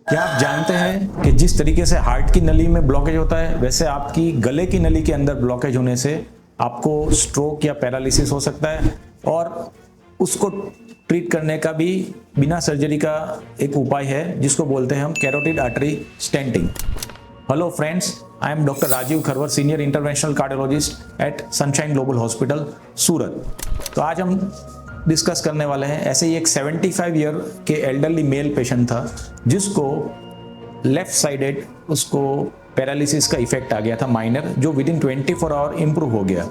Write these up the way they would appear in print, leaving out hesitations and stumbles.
क्या आप जानते हैं कि जिस तरीके से हार्ट की नली में ब्लॉकेज होता है, वैसे आपकी गले की नली के अंदर ब्लॉकेज होने से आपको स्ट्रोक या पैरालिसिस हो सकता है, और उसको ट्रीट करने का भी बिना सर्जरी का एक उपाय है जिसको बोलते हैं हम carotid artery stenting. Hello friends, I am doctor Rajiv Kharwar, senior interventional cardiologist at Sunshine Global Hospital Surat. तो आज हम डिस्कस करने वाले हैं, ऐसे ही एक 75 ईयर के एल्डरली मेल पेशेंट था जिसको लेफ्ट साइडेड उसको पैरालिसिस का इफेक्ट आ गया था माइनर, जो विद इन 24 आवर इम्प्रूव हो गया।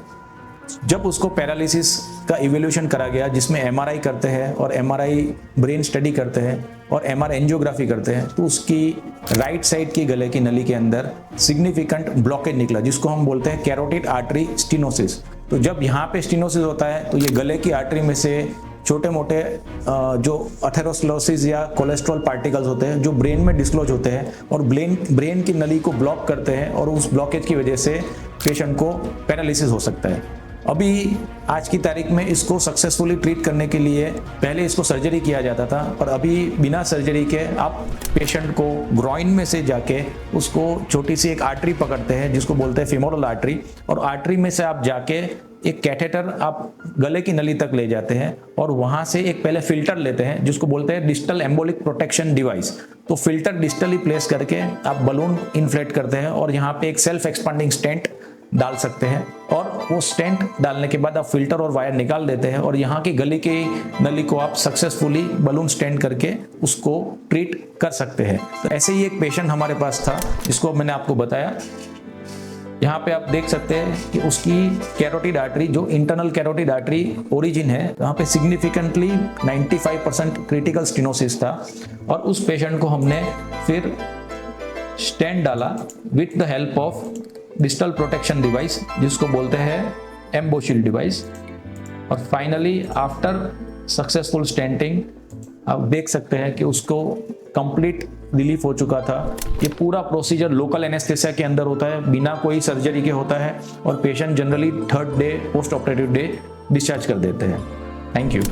जब उसको पैरालिसिस का इवोल्यूशन करा गया, जिसमें एमआरआई करते हैं और एमआरआई ब्रेन स्टडी करते हैं और एमआरआई एंजियोग्राफी करते हैं, तो उसकी राइट साइड की गले की नली के अंदर सिग्निफिकेंट ब्लॉकेज निकला, जिसको हम बोलते हैं कैरोटिड आर्टरी स्टेनोसिस। तो जब यहाँ पे स्टेनोसिस होता है तो ये गले की आर्टरी में से छोटे मोटे जो अथेरोस्क्लेरोसिस या कोलेस्ट्रॉल पार्टिकल्स होते हैं जो ब्रेन में डिस्क्लोज होते हैं और ब्रेन की नली को ब्लॉक करते हैं, और उस ब्लॉकेज की वजह से पेशेंट को पैरालिसिस हो सकता है। अभी आज की तारीख में इसको सक्सेसफुली ट्रीट करने के लिए पहले इसको सर्जरी किया जाता था, पर अभी बिना सर्जरी के आप पेशेंट को ग्रॉइन में से जाके उसको छोटी सी एक आर्टरी पकड़ते हैं जिसको बोलते हैं फीमोरल आर्टरी, और आर्टरी में से आप जाके एक कैथेटर आप गले की नली तक ले जाते हैं और वहां से एक पहले फिल्टर लेते हैं जिसको बोलते हैं डिस्टल एम्बोलिक प्रोटेक्शन डिवाइस। तो फिल्टर डिस्टली प्लेस करके आप बलून इन्फ्लेट करते हैं और यहाँ पे एक सेल्फ एक्सपांडिंग स्टेंट डाल सकते हैं, और वो स्टेंट डालने के बाद आप फिल्टर और वायर निकाल देते हैं और यहाँ की गले की नली को आप सक्सेसफुली बलून स्टेंट करके उसको ट्रीट कर सकते हैं। तो ऐसे ही एक पेशेंट हमारे पास था जिसको मैंने आपको बताया। यहाँ पे आप देख सकते हैं कि उसकी कैरोटिड आर्टरी, जो इंटरनल कैरोटिड आर्टरी ओरिजिन है, यहाँ पे सिग्निफिकेंटली 95% क्रिटिकल स्टेनोसिस था, और उस पेशेंट को हमने फिर स्टेंट डाला with the help of distal protection device जिसको बोलते हैं एम्बोशील्ड डिवाइस। और फाइनली आफ्टर सक्सेसफुल स्टेंटिंग आप देख सकते हैं कि उसको कंप्लीट रिलीफ हो चुका था। ये पूरा प्रोसीजर लोकल एनेस्थेसिया के अंदर होता है, बिना कोई सर्जरी के होता है, और patient generally 3rd day post operative day discharge कर देते हैं। Thank you.